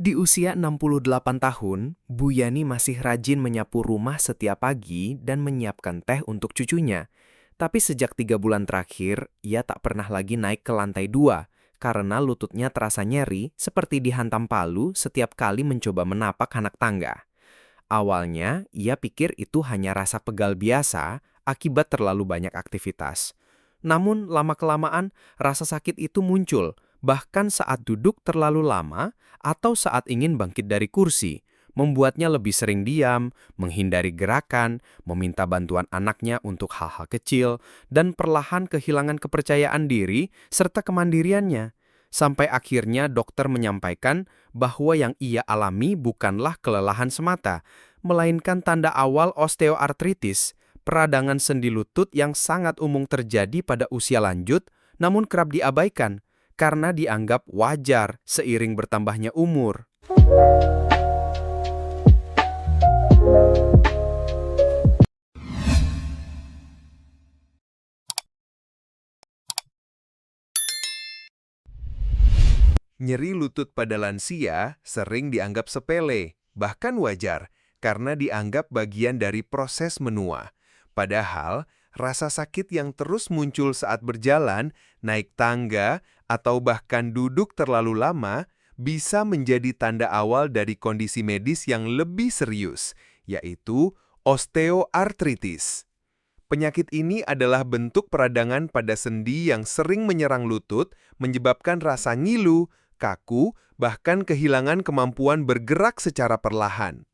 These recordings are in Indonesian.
Di usia 68 tahun, Bu Yani masih rajin menyapu rumah setiap pagi dan menyiapkan teh untuk cucunya. Tapi sejak 3 bulan terakhir, ia tak pernah lagi naik ke lantai 2 karena lututnya terasa nyeri seperti dihantam palu setiap kali mencoba menapak anak tangga. Awalnya, ia pikir itu hanya rasa pegal biasa akibat terlalu banyak aktivitas. Namun, lama-kelamaan, rasa sakit itu muncul, bahkan saat duduk terlalu lama atau saat ingin bangkit dari kursi, membuatnya lebih sering diam, menghindari gerakan, meminta bantuan anaknya untuk hal-hal kecil, dan perlahan kehilangan kepercayaan diri serta kemandiriannya. Sampai akhirnya dokter menyampaikan bahwa yang ia alami bukanlah kelelahan semata, melainkan tanda awal osteoartritis, peradangan sendi lutut yang sangat umum terjadi pada usia lanjut, namun kerap diabaikan karena dianggap wajar seiring bertambahnya umur. Nyeri lutut pada lansia sering dianggap sepele, bahkan wajar, karena dianggap bagian dari proses menua. Padahal, rasa sakit yang terus muncul saat berjalan, naik tangga, atau bahkan duduk terlalu lama bisa menjadi tanda awal dari kondisi medis yang lebih serius, yaitu osteoartritis. Penyakit ini adalah bentuk peradangan pada sendi yang sering menyerang lutut, menyebabkan rasa ngilu, kaku, bahkan kehilangan kemampuan bergerak secara perlahan.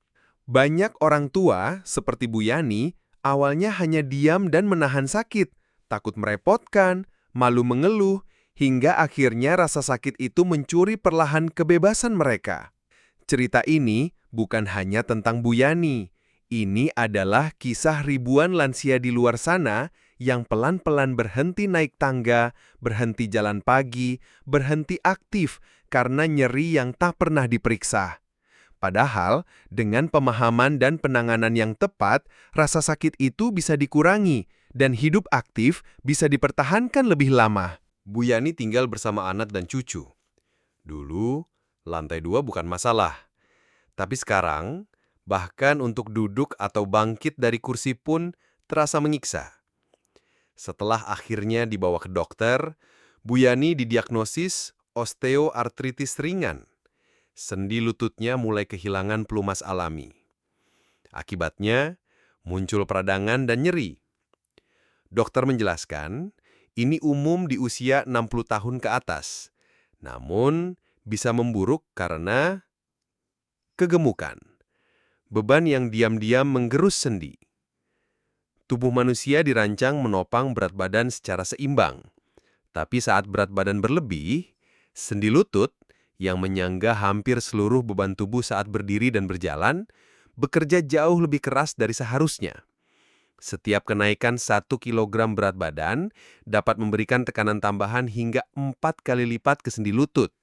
Banyak orang tua, seperti Bu Yani, awalnya hanya diam dan menahan sakit, takut merepotkan, malu mengeluh, hingga akhirnya rasa sakit itu mencuri perlahan kebebasan mereka. Cerita ini bukan hanya tentang Bu Yani. Ini adalah kisah ribuan lansia di luar sana yang pelan-pelan berhenti naik tangga, berhenti jalan pagi, berhenti aktif karena nyeri yang tak pernah diperiksa. Padahal, dengan pemahaman dan penanganan yang tepat, rasa sakit itu bisa dikurangi dan hidup aktif bisa dipertahankan lebih lama. Bu Yani tinggal bersama anak dan cucu. Dulu, lantai 2 bukan masalah. Tapi sekarang, bahkan untuk duduk atau bangkit dari kursi pun terasa menyiksa. Setelah akhirnya dibawa ke dokter, Bu Yani didiagnosis osteoartritis ringan. Sendi lututnya mulai kehilangan pelumas alami. Akibatnya, muncul peradangan dan nyeri. Dokter menjelaskan, ini umum di usia 60 tahun ke atas. Namun, bisa memburuk karena kegemukan. Beban yang diam-diam menggerus sendi. Tubuh manusia dirancang menopang berat badan secara seimbang. Tapi saat berat badan berlebih, sendi lutut yang menyangga hampir seluruh beban tubuh saat berdiri dan berjalan, bekerja jauh lebih keras dari seharusnya. Setiap kenaikan 1 kilogram berat badan dapat memberikan tekanan tambahan hingga 4 kali lipat ke sendi lutut.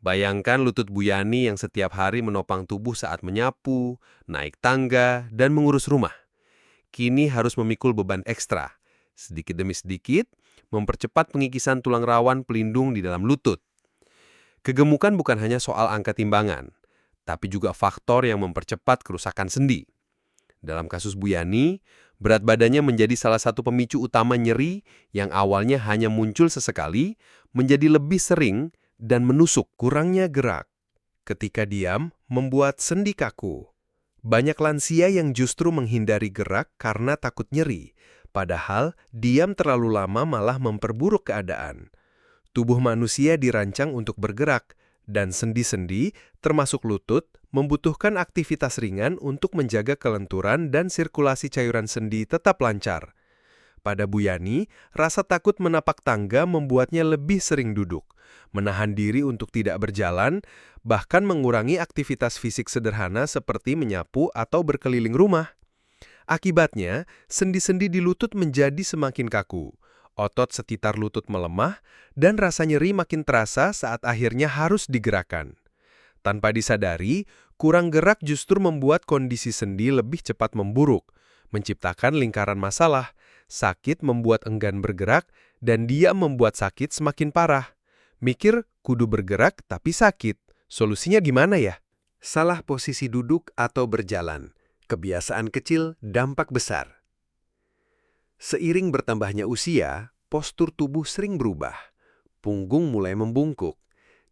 Bayangkan lutut Bu Yani yang setiap hari menopang tubuh saat menyapu, naik tangga, dan mengurus rumah. Kini harus memikul beban ekstra. Sedikit demi sedikit, mempercepat pengikisan tulang rawan pelindung di dalam lutut. Kegemukan bukan hanya soal angka timbangan, tapi juga faktor yang mempercepat kerusakan sendi. Dalam kasus Bu Yani, berat badannya menjadi salah satu pemicu utama nyeri yang awalnya hanya muncul sesekali, menjadi lebih sering dan menusuk. Kurangnya gerak ketika diam membuat sendi kaku. Banyak lansia yang justru menghindari gerak karena takut nyeri, padahal diam terlalu lama malah memperburuk keadaan. Tubuh manusia dirancang untuk bergerak, dan sendi-sendi, termasuk lutut, membutuhkan aktivitas ringan untuk menjaga kelenturan dan sirkulasi cairan sendi tetap lancar. Pada Bu Yani, rasa takut menapak tangga membuatnya lebih sering duduk, menahan diri untuk tidak berjalan, bahkan mengurangi aktivitas fisik sederhana seperti menyapu atau berkeliling rumah. Akibatnya, sendi-sendi di lutut menjadi semakin kaku, otot sekitar lutut melemah, dan rasa nyeri makin terasa saat akhirnya harus digerakkan. Tanpa disadari, kurang gerak justru membuat kondisi sendi lebih cepat memburuk, menciptakan lingkaran masalah. Sakit membuat enggan bergerak, dan dia membuat sakit semakin parah. Mikir kudu bergerak tapi sakit, Solusinya gimana ya? Salah posisi duduk atau berjalan. Kebiasaan kecil, dampak besar. Seiring bertambahnya usia, postur tubuh sering berubah. Punggung mulai membungkuk.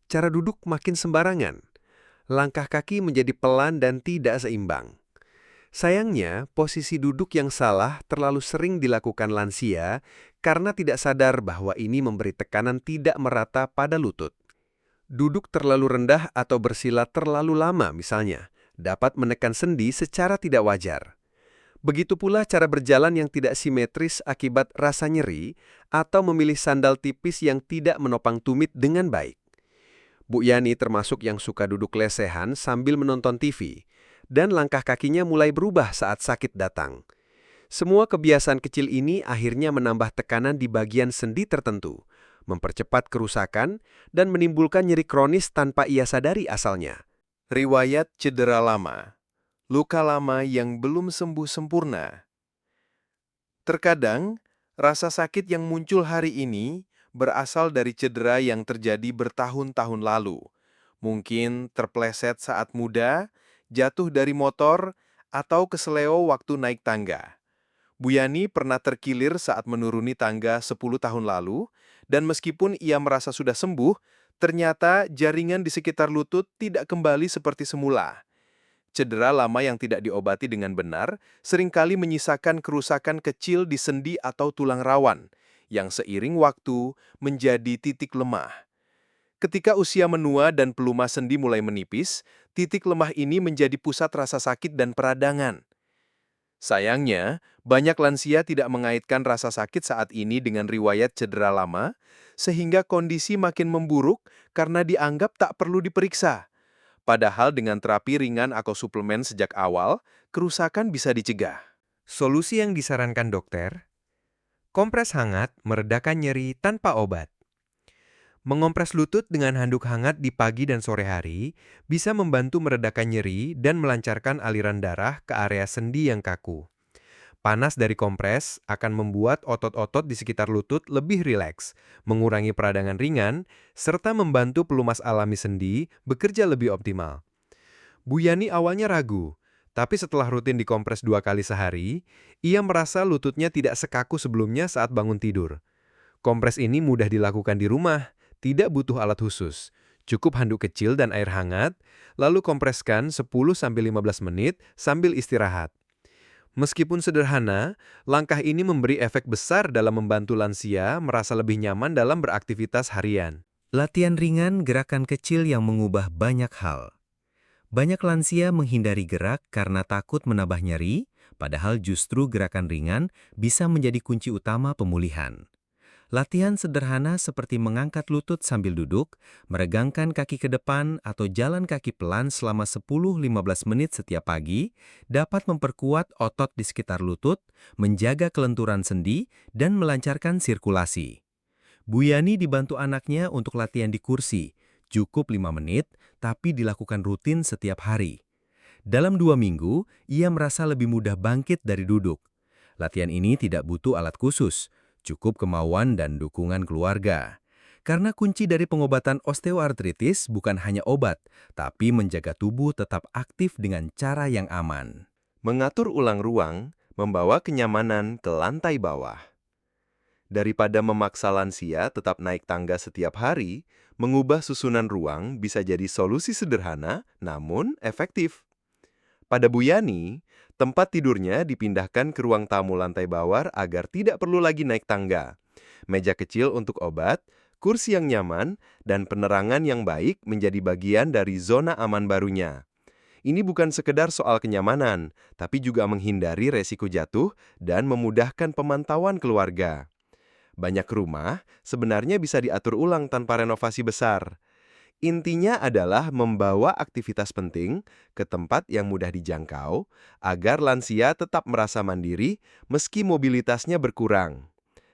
Cara duduk makin sembarangan. Langkah kaki menjadi pelan dan tidak seimbang. Sayangnya, posisi duduk yang salah terlalu sering dilakukan lansia karena tidak sadar bahwa ini memberi tekanan tidak merata pada lutut. Duduk terlalu rendah atau bersila terlalu lama misalnya, dapat menekan sendi secara tidak wajar. Begitu pula cara berjalan yang tidak simetris akibat rasa nyeri atau memilih sandal tipis yang tidak menopang tumit dengan baik. Bu Yani termasuk yang suka duduk lesehan sambil menonton TV, dan langkah kakinya mulai berubah saat sakit datang. Semua kebiasaan kecil ini akhirnya menambah tekanan di bagian sendi tertentu, mempercepat kerusakan, dan menimbulkan nyeri kronis tanpa ia sadari asalnya. Riwayat cedera lama. Luka lama yang belum sembuh sempurna. Terkadang, rasa sakit yang muncul hari ini berasal dari cedera yang terjadi bertahun-tahun lalu. Mungkin terpleset saat muda, jatuh dari motor, atau keseleo waktu naik tangga. Bu Yani pernah terkilir saat menuruni tangga 10 tahun lalu, dan meskipun ia merasa sudah sembuh, ternyata jaringan di sekitar lutut tidak kembali seperti semula. Cedera lama yang tidak diobati dengan benar seringkali menyisakan kerusakan kecil di sendi atau tulang rawan, yang seiring waktu menjadi titik lemah. Ketika usia menua dan pelumas sendi mulai menipis, titik lemah ini menjadi pusat rasa sakit dan peradangan. Sayangnya, banyak lansia tidak mengaitkan rasa sakit saat ini dengan riwayat cedera lama, sehingga kondisi makin memburuk karena dianggap tak perlu diperiksa. Padahal dengan terapi ringan atau suplemen sejak awal, kerusakan bisa dicegah. Solusi yang disarankan dokter, kompres hangat meredakan nyeri tanpa obat. Mengompres lutut dengan handuk hangat di pagi dan sore hari bisa membantu meredakan nyeri dan melancarkan aliran darah ke area sendi yang kaku. Panas dari kompres akan membuat otot-otot di sekitar lutut lebih rileks, mengurangi peradangan ringan, serta membantu pelumas alami sendi bekerja lebih optimal. Bu Yani awalnya ragu, tapi setelah rutin dikompres 2 kali sehari, ia merasa lututnya tidak sekaku sebelumnya saat bangun tidur. Kompres ini mudah dilakukan di rumah, tidak butuh alat khusus. Cukup handuk kecil dan air hangat, lalu kompreskan 10-15 menit sambil istirahat. Meskipun sederhana, langkah ini memberi efek besar dalam membantu lansia merasa lebih nyaman dalam beraktivitas harian. Latihan ringan gerakan kecil yang mengubah banyak hal. Banyak lansia menghindari gerak karena takut menambah nyeri, padahal justru gerakan ringan bisa menjadi kunci utama pemulihan. Latihan sederhana seperti mengangkat lutut sambil duduk, meregangkan kaki ke depan atau jalan kaki pelan selama 10-15 menit setiap pagi dapat memperkuat otot di sekitar lutut, menjaga kelenturan sendi, dan melancarkan sirkulasi. Bu Yani dibantu anaknya untuk latihan di kursi, cukup 5 menit, tapi dilakukan rutin setiap hari. Dalam 2 minggu, ia merasa lebih mudah bangkit dari duduk. Latihan ini tidak butuh alat khusus, cukup kemauan dan dukungan keluarga. Karena kunci dari pengobatan osteoartritis bukan hanya obat, tapi menjaga tubuh tetap aktif dengan cara yang aman. Mengatur ulang ruang membawa kenyamanan ke lantai bawah. Daripada memaksa lansia tetap naik tangga setiap hari, mengubah susunan ruang bisa jadi solusi sederhana namun efektif. Pada Bu Yani, tempat tidurnya dipindahkan ke ruang tamu lantai bawah agar tidak perlu lagi naik tangga. Meja kecil untuk obat, kursi yang nyaman, dan penerangan yang baik menjadi bagian dari zona aman barunya. Ini bukan sekedar soal kenyamanan, tapi juga menghindari resiko jatuh dan memudahkan pemantauan keluarga. Banyak rumah sebenarnya bisa diatur ulang tanpa renovasi besar. Intinya adalah membawa aktivitas penting ke tempat yang mudah dijangkau agar lansia tetap merasa mandiri meski mobilitasnya berkurang.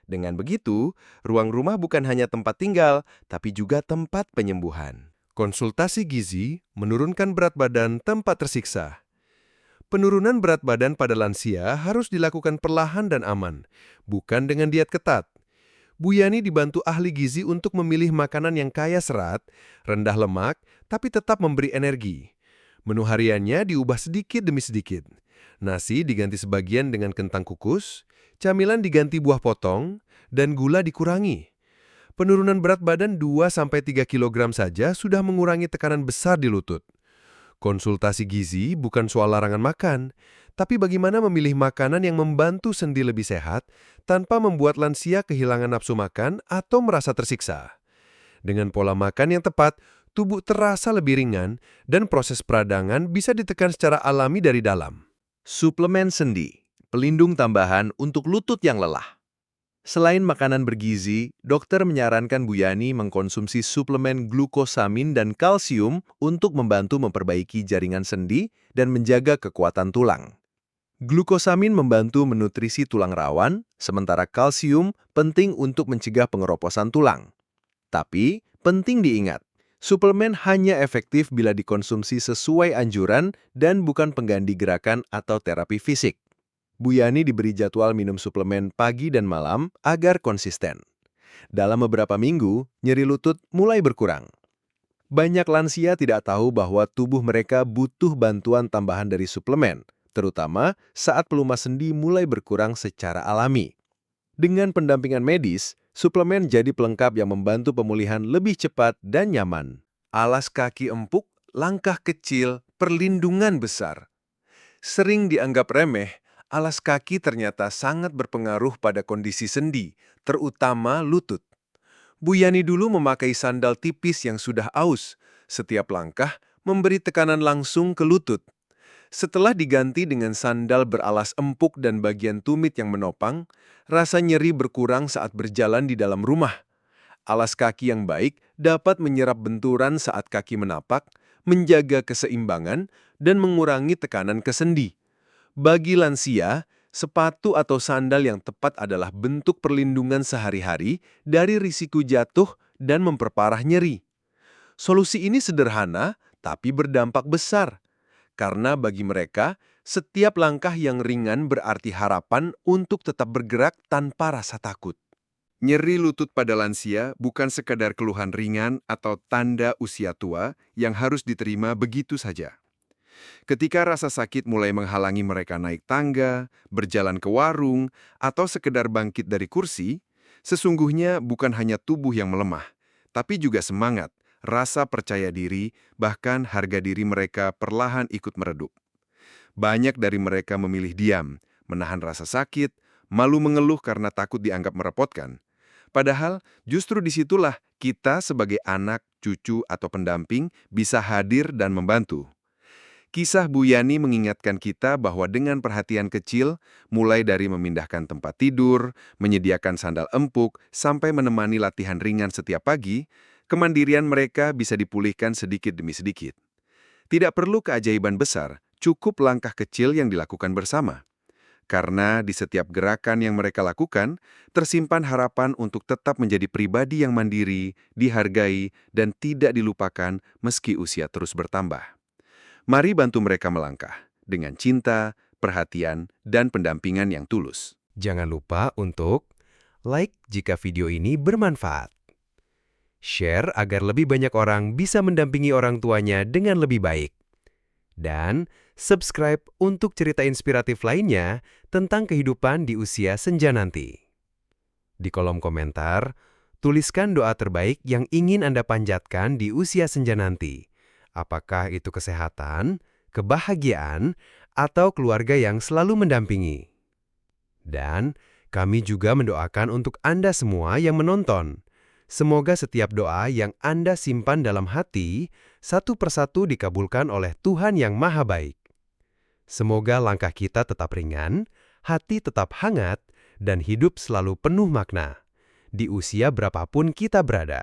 Dengan begitu, ruang rumah bukan hanya tempat tinggal, tapi juga tempat penyembuhan. Konsultasi gizi menurunkan berat badan tanpa tersiksa. Penurunan berat badan pada lansia harus dilakukan perlahan dan aman, bukan dengan diet ketat. Bu Yani dibantu ahli gizi untuk memilih makanan yang kaya serat, rendah lemak, tapi tetap memberi energi. Menu hariannya diubah sedikit demi sedikit. Nasi diganti sebagian dengan kentang kukus, camilan diganti buah potong, dan gula dikurangi. Penurunan berat badan 2-3 kg saja sudah mengurangi tekanan besar di lutut. Konsultasi gizi bukan soal larangan makan, tapi bagaimana memilih makanan yang membantu sendi lebih sehat tanpa membuat lansia kehilangan nafsu makan atau merasa tersiksa. Dengan pola makan yang tepat, tubuh terasa lebih ringan dan proses peradangan bisa ditekan secara alami dari dalam. Suplemen sendi, pelindung tambahan untuk lutut yang lelah. Selain makanan bergizi, dokter menyarankan Bu Yani mengkonsumsi suplemen glukosamin dan kalsium untuk membantu memperbaiki jaringan sendi dan menjaga kekuatan tulang. Glukosamin membantu menutrisi tulang rawan, sementara kalsium penting untuk mencegah pengeroposan tulang. Tapi, penting diingat, suplemen hanya efektif bila dikonsumsi sesuai anjuran dan bukan pengganti gerakan atau terapi fisik. Bu Yani diberi jadwal minum suplemen pagi dan malam agar konsisten. Dalam beberapa minggu, nyeri lutut mulai berkurang. Banyak lansia tidak tahu bahwa tubuh mereka butuh bantuan tambahan dari suplemen, terutama saat pelumas sendi mulai berkurang secara alami. Dengan pendampingan medis, suplemen jadi pelengkap yang membantu pemulihan lebih cepat dan nyaman. Alas kaki empuk, langkah kecil, perlindungan besar. Sering dianggap remeh, alas kaki ternyata sangat berpengaruh pada kondisi sendi, terutama lutut. Bu Yani dulu memakai sandal tipis yang sudah aus. Setiap langkah memberi tekanan langsung ke lutut. Setelah diganti dengan sandal beralas empuk dan bagian tumit yang menopang, rasa nyeri berkurang saat berjalan di dalam rumah. Alas kaki yang baik dapat menyerap benturan saat kaki menapak, menjaga keseimbangan, dan mengurangi tekanan ke sendi. Bagi lansia, sepatu atau sandal yang tepat adalah bentuk perlindungan sehari-hari dari risiko jatuh dan memperparah nyeri. Solusi ini sederhana, tapi berdampak besar. Karena bagi mereka, setiap langkah yang ringan berarti harapan untuk tetap bergerak tanpa rasa takut. Nyeri lutut pada lansia bukan sekadar keluhan ringan atau tanda usia tua yang harus diterima begitu saja. Ketika rasa sakit mulai menghalangi mereka naik tangga, berjalan ke warung, atau sekedar bangkit dari kursi, sesungguhnya bukan hanya tubuh yang melemah, tapi juga semangat, rasa percaya diri, bahkan harga diri mereka perlahan ikut meredup. Banyak dari mereka memilih diam, menahan rasa sakit, malu mengeluh karena takut dianggap merepotkan. Padahal justru disitulah kita sebagai anak, cucu, atau pendamping bisa hadir dan membantu. Kisah Bu Yani mengingatkan kita bahwa dengan perhatian kecil, mulai dari memindahkan tempat tidur, menyediakan sandal empuk, sampai menemani latihan ringan setiap pagi, kemandirian mereka bisa dipulihkan sedikit demi sedikit. Tidak perlu keajaiban besar, cukup langkah kecil yang dilakukan bersama. Karena di setiap gerakan yang mereka lakukan, tersimpan harapan untuk tetap menjadi pribadi yang mandiri, dihargai, dan tidak dilupakan meski usia terus bertambah. Mari bantu mereka melangkah dengan cinta, perhatian, dan pendampingan yang tulus. Jangan lupa untuk like jika video ini bermanfaat. Share agar lebih banyak orang bisa mendampingi orang tuanya dengan lebih baik. Dan subscribe untuk cerita inspiratif lainnya tentang kehidupan di usia senja nanti. Di kolom komentar, tuliskan doa terbaik yang ingin Anda panjatkan di usia senja nanti. Apakah itu kesehatan, kebahagiaan, atau keluarga yang selalu mendampingi. Dan kami juga mendoakan untuk Anda semua yang menonton. Semoga setiap doa yang Anda simpan dalam hati, satu persatu dikabulkan oleh Tuhan yang Maha Baik. Semoga langkah kita tetap ringan, hati tetap hangat, dan hidup selalu penuh makna, di usia berapapun kita berada.